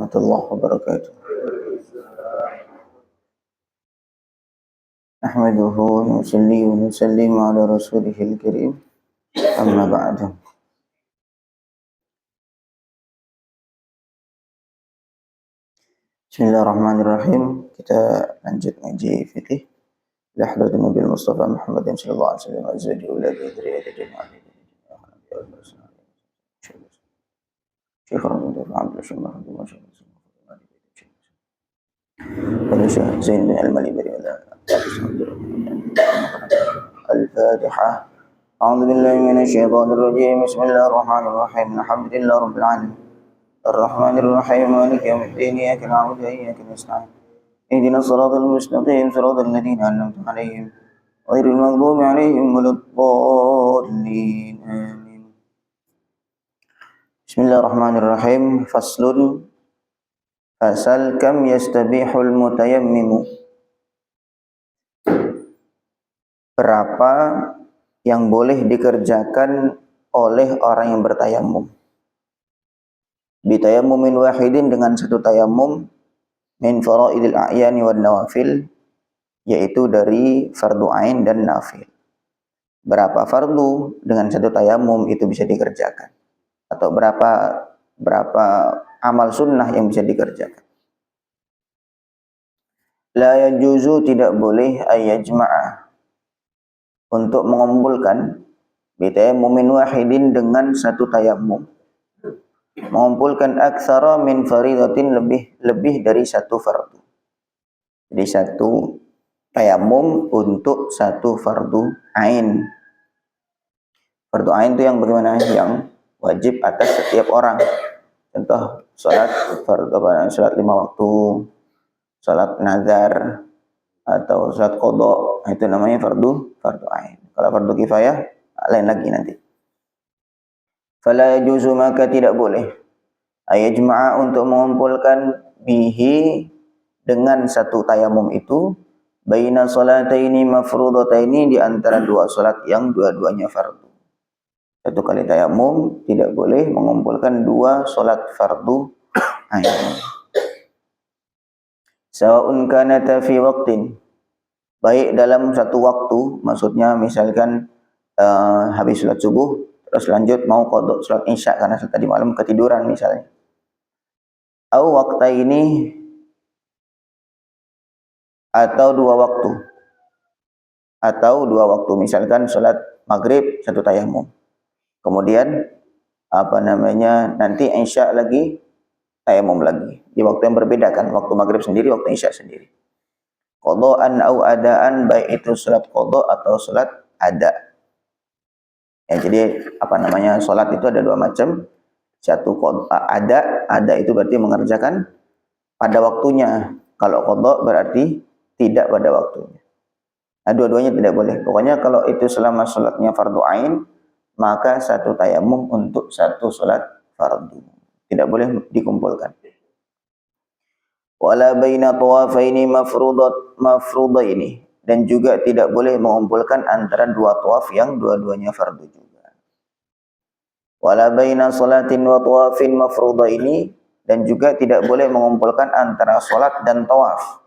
warahmatullahi wabarakatuh. Ahmaduhu wa nusalli wa nusallimu ala rasulihil karim. Amma ba'du. Bismillahirrahmanirrahim. Kita lanjut ngaji fikih. Ila hadratin Nabi Mustafa Muhammadin sallallahu alaihi wasallam azwaji uladi dzurriyyati jami'an. Syekh Abdul Abdul Syamah Al-Syekh Zain bin Al-Malibari Al-Fatihah. A'udzu billahi minasyaitonir rajim. Bismillahirrahmanirrahim. Alhamdulillahi rabbil alamin. Ar-Rahmanir Rahim. Maliki yaumiddin. Iyyaka na'budu wa iyyaka nasta'in. Ihdinas siratal mustaqim. Siratal ladzina an'amta 'alaihim ghairil maghdubi 'alaihim waladdallin. Amin. Bismillahirrahmanirrahim. Faslun. Fasal kam yastabihul mutayammimu. Berapa yang boleh dikerjakan oleh orang yang bertayamum? Bitayammumin wahidin, dengan satu tayamum, min faraidil a'yani wan nawafil, yaitu dari fardu ain dan nafil. Berapa fardu dengan satu tayamum itu bisa dikerjakan, atau berapa amal sunnah yang bisa dikerjakan. La yajuzu, tidak boleh, ayyajma'a, untuk mengumpulkan, bitayammumin wahidin, dengan satu tayamum, mengumpulkan aktsara min faridatin, lebih dari satu fardu. Jadi satu tayamum untuk satu fardu ain. Fardu ain itu yang bagaimana? Yang wajib atas setiap orang. Contoh salat lima waktu, salat nazar, atau salat qada, itu namanya fardu ain. Kalau fardu kifayah lain lagi nanti. Fala yajuzu, maka tidak boleh, ayajma'a, untuk mengumpulkan, bihi, dengan satu tayamum itu, baina salataini mafrudataini, di antara dua salat yang dua-duanya fardu. Satu kali tayamum tidak boleh mengumpulkan dua salat fardu ain. Sawa'un kanata fi waqtin, baik dalam satu waktu, maksudnya misalkan habis salat subuh terus lanjut mau qada salat isya karena tadi malam ketiduran misalnya. Au waqtaini, atau dua waktu, misalkan salat maghrib satu tayamum, kemudian nanti isya lagi tayamum lagi, di waktu yang berbeda kan, waktu maghrib sendiri, waktu isya sendiri. Qada'an au adaan, baik itu salat qada atau salat ada. Ya, jadi salat itu ada dua macam. Satu ada itu berarti mengerjakan pada waktunya. Kalau qada berarti tidak pada waktunya. Nah, dua-duanya tidak boleh. Pokoknya kalau itu selama salatnya fardu ain, maka satu tayamum untuk satu salat fardu. Tidak boleh dikumpulkan. Wala baina tawafaini mafrudaini, dan juga tidak boleh mengumpulkan antara dua tawaf yang dua-duanya fardu juga. Wala baina salatin wa tawafin mafrudaini, dan juga tidak boleh mengumpulkan antara salat dan tawaf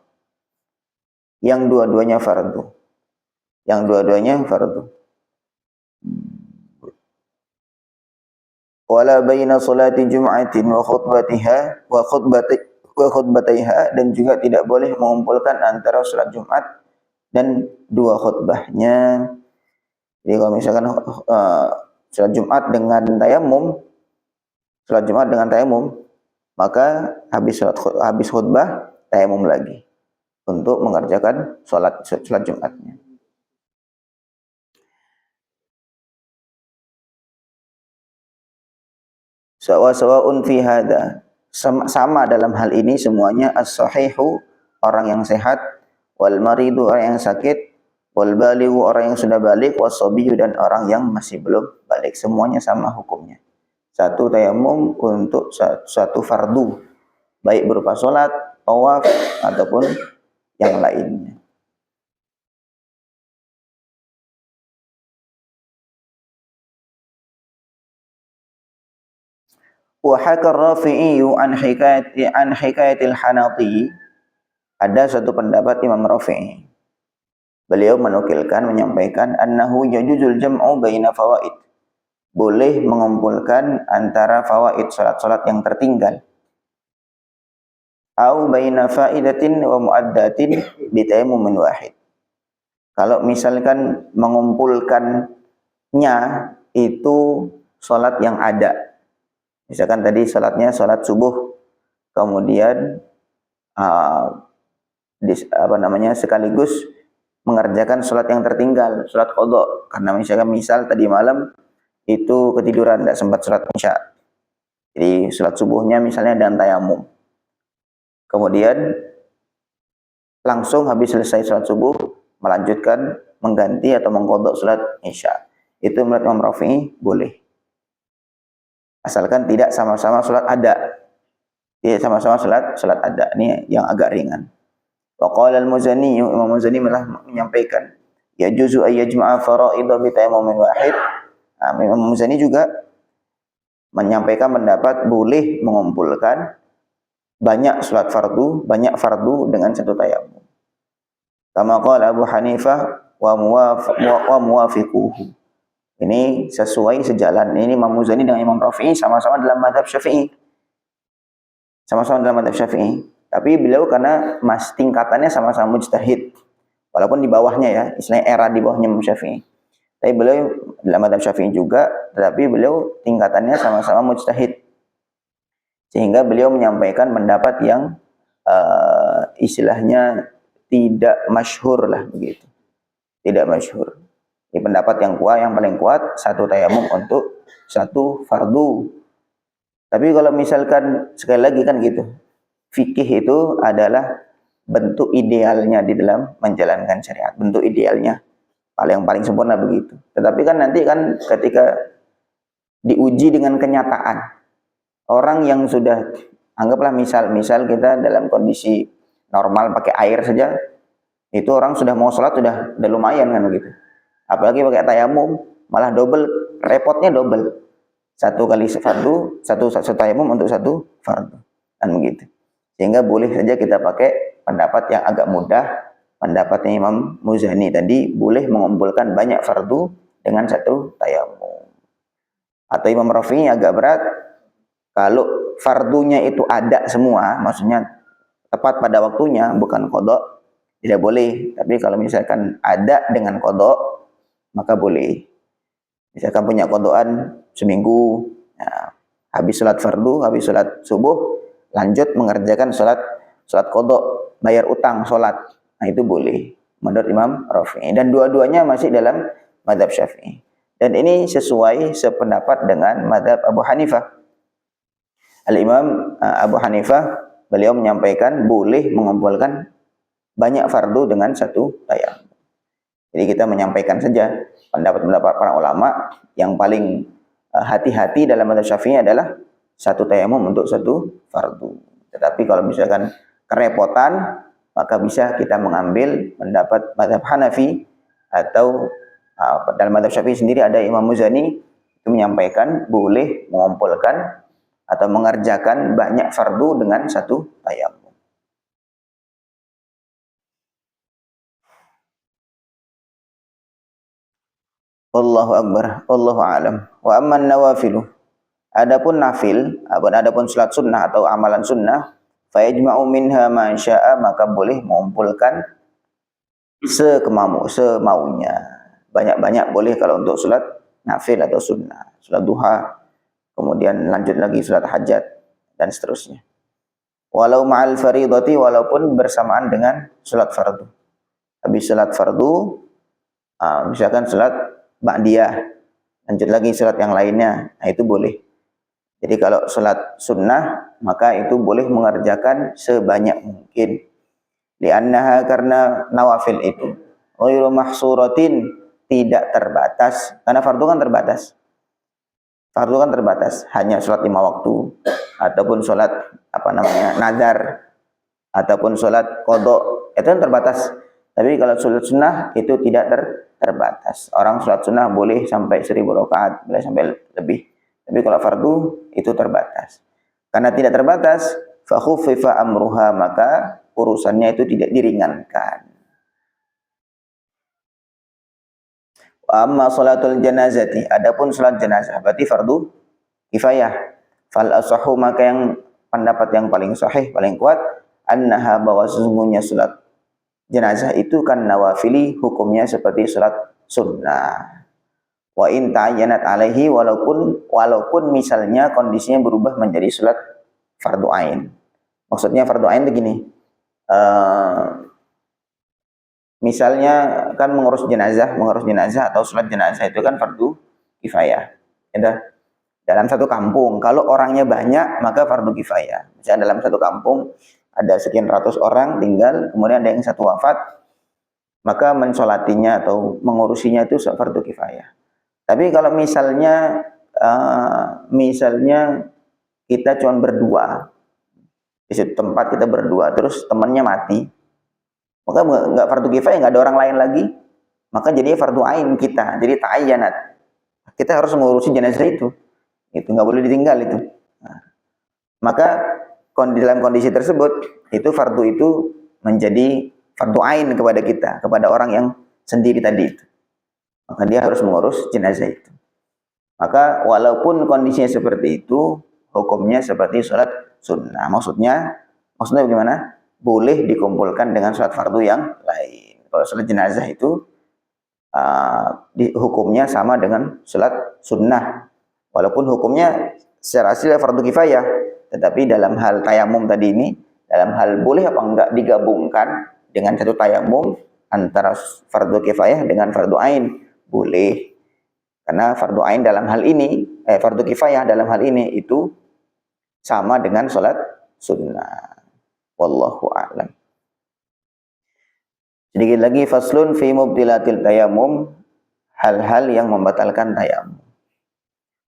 yang dua-duanya fardu. Wala baina salati jum'atin wa khutbataiha, dan juga tidak boleh mengumpulkan antara salat Jumat dan dua khutbahnya. Jadi kalau misalkan salat Jumat dengan tayamum, maka habis khutbah tayamum lagi untuk mengerjakan salat Jumatnya. Sawa'un fi hadza, sama dalam hal ini semuanya, as-sahihu, orang yang sehat, wal maridu, orang yang sakit, wal balighu, orang yang sudah balik, was-sabiyyu, dan orang yang masih belum balik, semuanya sama hukumnya. Satu tayamum untuk satu fardu, baik berupa salat, tawaf, ataupun yang lainnya. Wa haka Rafi'i an hikayatil Hanati, ada satu pendapat Imam Rafi'i. Beliau menyampaikan annahu yajuzul jam'u baina fawaid. Boleh mengumpulkan antara fawaid salat-salat yang tertinggal. Au baina faidatin wa muaddatin bi tayammumin wahid. Kalau misalkan mengumpulkannya itu salat yang ada. Misalkan tadi salatnya salat subuh, kemudian sekaligus mengerjakan salat yang tertinggal, salat qadha. Karena misal tadi malam itu ketiduran, tidak sempat salat isya. Jadi salat subuhnya misalnya dan tayamum. Kemudian langsung habis selesai salat subuh melanjutkan mengganti atau mengqadha salat isya. Itu menurut Imam Rafi'i boleh. Asalkan tidak sama-sama salat ada. Tidak sama-sama salat ada. Ini yang agak ringan. Wa qala al-Muzani, Imam Muzani menyampaikan, ya juzu ay yajma'a fara'idha bi tayammumin wahid. Imam Muzani juga menyampaikan pendapat boleh mengumpulkan banyak banyak fardu dengan satu tayamum. Kama qala Abu Hanifah wa muwafiquhu. Ini sesuai sejalan. Ini Imam Muzani dengan Imam Rafi'i sama-sama dalam mazhab Syafi'i. Sama-sama dalam mazhab Syafi'i. Tapi beliau karena tingkatannya sama-sama mujtahid. Walaupun di bawahnya ya, istilahnya era di bawahnya Imam Syafi'i. Tapi beliau dalam mazhab Syafi'i juga, tetapi beliau tingkatannya sama-sama mujtahid. Sehingga beliau menyampaikan pendapat yang istilahnya tidak masyhur lah begitu. Tidak masyhur. Ini pendapat yang kuat, yang paling kuat, satu tayamum untuk satu fardu. Tapi kalau misalkan sekali lagi kan gitu, fikih itu adalah bentuk idealnya di dalam menjalankan syariat, bentuk idealnya paling sempurna begitu. Tetapi kan nanti kan ketika diuji dengan kenyataan, orang yang sudah anggaplah misal kita dalam kondisi normal pakai air saja, itu orang sudah mau sholat sudah lumayan kan begitu. Apalagi pakai tayamum, malah repotnya double. Satu kali fardu, satu tayamum untuk satu fardu. Kan begitu. Sehingga boleh saja kita pakai pendapat yang agak mudah, pendapatnya Imam Muzani tadi, boleh mengumpulkan banyak fardu dengan satu tayamum. Atau Imam Rafi'i agak berat, kalau fardunya itu ada semua, maksudnya tepat pada waktunya, bukan qadha, tidak boleh. Tapi kalau misalkan ada dengan qadha, maka boleh. Misalkan punya qadhaan seminggu, ya, habis sholat fardu, habis sholat subuh, lanjut mengerjakan sholat qadha, bayar utang sholat. Nah itu boleh menurut Imam Rafi'i. Dan dua-duanya masih dalam mazhab Syafi'i. Dan ini sependapat dengan mazhab Abu Hanifah. Al-Imam Abu Hanifah, beliau menyampaikan boleh mengumpulkan banyak fardu dengan satu tayamum. Jadi kita menyampaikan saja pendapat para ulama yang paling hati-hati dalam mazhab Syafi'i adalah satu tayamum untuk satu fardu. Tetapi kalau misalkan kerepotan, maka bisa kita mengambil pendapat mazhab Hanafi, atau dalam mazhab Syafi'i sendiri ada Imam Muzani itu menyampaikan boleh mengumpulkan atau mengerjakan banyak fardu dengan satu tayamum. Wallahu akbar, wallahu alam. Wa amman nawafilu. Adapun nafil, adapun salat sunnah atau amalan sunnah, fa yajma'u minha ma syaa, maka boleh mengumpulkan semaunya. Banyak-banyak boleh kalau untuk salat nafil atau sunnah, salat duha, kemudian lanjut lagi salat hajat dan seterusnya. Walau ma'al fardhati, walaupun bersamaan dengan salat fardu. Habis salat fardu, misalkan salat ba'diyah, lanjut lagi salat yang lainnya, nah itu boleh. Jadi kalau salat sunnah, maka itu boleh mengerjakan sebanyak mungkin. Li'annaha, karena nawafil itu ghairu mahsuratin, tidak terbatas. Karena fardu kan terbatas. Fardu kan terbatas, hanya salat 5 waktu, ataupun salat nazar, ataupun salat qadha, itu kan terbatas. Tapi kalau salat sunnah itu tidak terbatas. Orang salat sunnah boleh sampai 1000 rakaat, boleh sampai lebih. Tapi kalau fardu itu terbatas. Karena tidak terbatas, fa khuffifa amruha, maka urusannya itu tidak diringankan. Amma salatul janazati, adapun salat jenazah berarti fardu kifayah. Fal asahu, maka yang pendapat yang paling sahih, paling kuat, annaha, bahwa sesungguhnya salat jenazah itu kan nawafili, hukumnya seperti salat sunnah. Wa in ta'ayyanat alaihi, walaupun misalnya kondisinya berubah menjadi salat fardu ain. Maksudnya fardu ain begini. Misalnya kan mengurus jenazah atau salat jenazah itu kan fardu kifayah. Ya, dalam satu kampung, kalau orangnya banyak maka fardu kifayah. Misalnya dalam satu kampung ada sekian ratus orang tinggal, kemudian ada yang satu wafat, maka mensolatinya atau mengurusinya itu fardu kifayah. Tapi kalau misalnya kita cuma berdua, di situ tempat kita berdua, terus temannya mati, maka nggak fardu kifayah, nggak ada orang lain lagi, maka jadinya fardu ain kita, jadi ta'ayyanat. Kita harus mengurusi jenazah itu nggak boleh ditinggal itu. Nah, maka dalam kondisi tersebut itu fardu itu menjadi fardu ain kepada kita, kepada orang yang sendiri tadi itu. Maka dia harus mengurus jenazah itu. Maka walaupun kondisinya seperti itu, hukumnya seperti sholat sunnah. Maksudnya bagaimana? Boleh dikumpulkan dengan sholat fardu yang lain. Kalau sholat jenazah itu hukumnya sama dengan sholat sunnah. Walaupun hukumnya secara asli fardu kifayah, tetapi dalam hal tayamum tadi ini, dalam hal boleh apa enggak digabungkan dengan satu tayamum antara fardu kifayah dengan fardu ain, boleh. Karena fardu ain dalam hal ini, fardu kifayah dalam hal ini itu sama dengan sholat sunnah. Wallahu a'lam. Sedikit lagi, faslun fi mubtilatil tayamum, hal-hal yang membatalkan tayamum.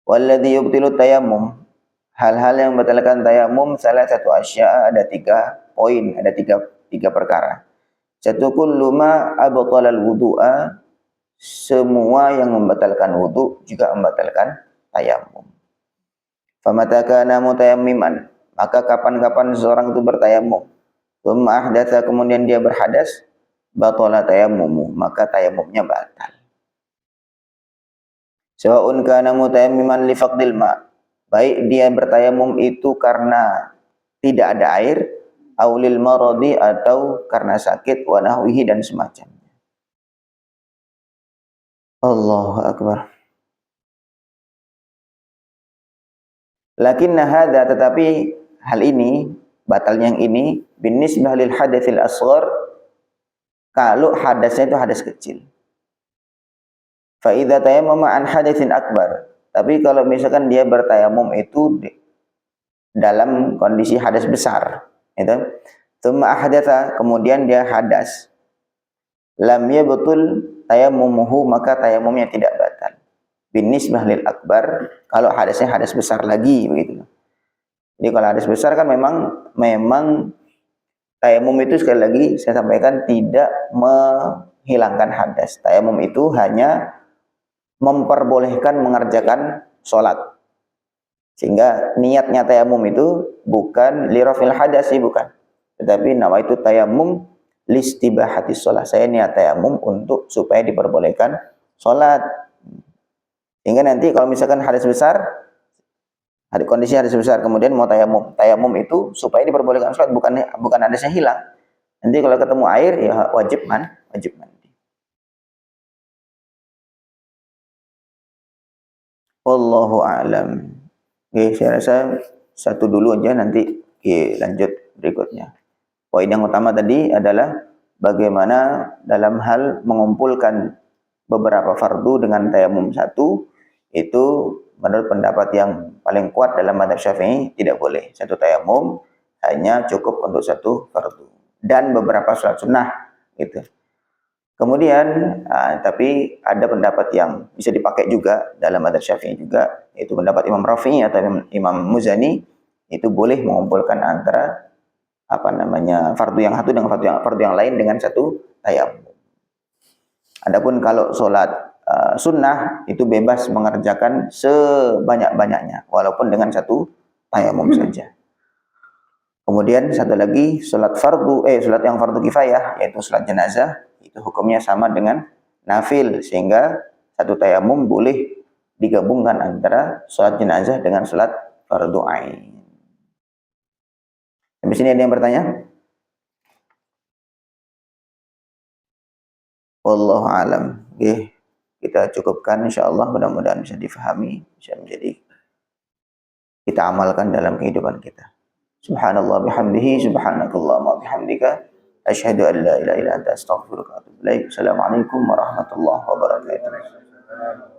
Walladhi yubtilut tayamum, hal-hal yang membatalkan tayamum, salah satu asya, ada 3 poin, ada tiga perkara. Satu, kullu ma abtalal wudu'a, semua yang membatalkan wudu juga membatalkan tayamum. Famata kana mutayammiman, maka kapan-kapan seseorang itu bertayamum, tsumma ahdatsa, kemudian dia berhadas, batala tayammumu, maka tayamumnya batal. Sawa'un kana mutayammiman li faqdil ma, baik dia bertayamum itu karena tidak ada air, aulil maradi, atau karena sakit, wa nahwihi, dan semacamnya. Allahu akbar. Lakinna hadza, tetapi hal ini, batalnya yang ini, binisbah lil hadatsil asghar, kalau hadasnya itu hadas kecil. Fa idza tayammama an hadatsin akbar, tapi kalau misalkan dia bertayamum itu dalam kondisi hadas besar, itu tsumma ahdatsa, kemudian dia hadas, lam yabtul tayammumuhu, maka tayamumnya tidak batal. Binisbah lil akbar, kalau hadasnya hadas besar lagi begitu. Jadi kalau hadas besar kan memang tayamum itu, sekali lagi saya sampaikan, tidak menghilangkan hadas. Tayamum itu hanya memperbolehkan mengerjakan sholat. Sehingga niatnya tayamum itu bukan lirafil hadasi, bukan. Tetapi nama itu tayamum listibahatis sholat. Saya niat tayamum untuk supaya diperbolehkan sholat. Sehingga nanti kalau misalkan hadas besar, kondisi hadas besar, kemudian mau tayamum itu supaya diperbolehkan sholat, bukan hadasnya hilang. Nanti kalau ketemu air ya wajib mandi. Wallahu a'lam. Oke, saya rasa satu dulu aja, nanti lanjut berikutnya. Poin yang utama tadi adalah bagaimana dalam hal mengumpulkan beberapa fardu dengan tayamum satu, itu menurut pendapat yang paling kuat dalam mazhab Syafi'i tidak boleh. Satu tayamum hanya cukup untuk satu fardu dan beberapa salat sunnah gitu. Kemudian, tapi ada pendapat yang bisa dipakai juga dalam mazhab Syafi'i juga, yaitu pendapat Imam Rafi'i atau Imam Muzani, itu boleh mengumpulkan antara fardu yang satu dengan fardu yang lain dengan satu tayamum. Adapun kalau sholat sunnah itu bebas mengerjakan sebanyak-banyaknya walaupun dengan satu tayamum saja. Kemudian satu lagi salat yang fardu kifayah yaitu salat jenazah, itu hukumnya sama dengan nafil sehingga satu tayamum boleh digabungkan antara salat jenazah dengan salat fardu ain. Sampai sini ada yang bertanya? Wallahu alam. Oke, kita cukupkan insyaallah, mudah-mudahan bisa difahami, bisa menjadi kita amalkan dalam kehidupan kita. Subhanallah bihamdihi, subhanakallahumma bihamdika, asyhadu an la ilaha illa anta, astaghfiruka wa atubu ilaik. Assalamualaikum warahmatullahi wabarakatuh.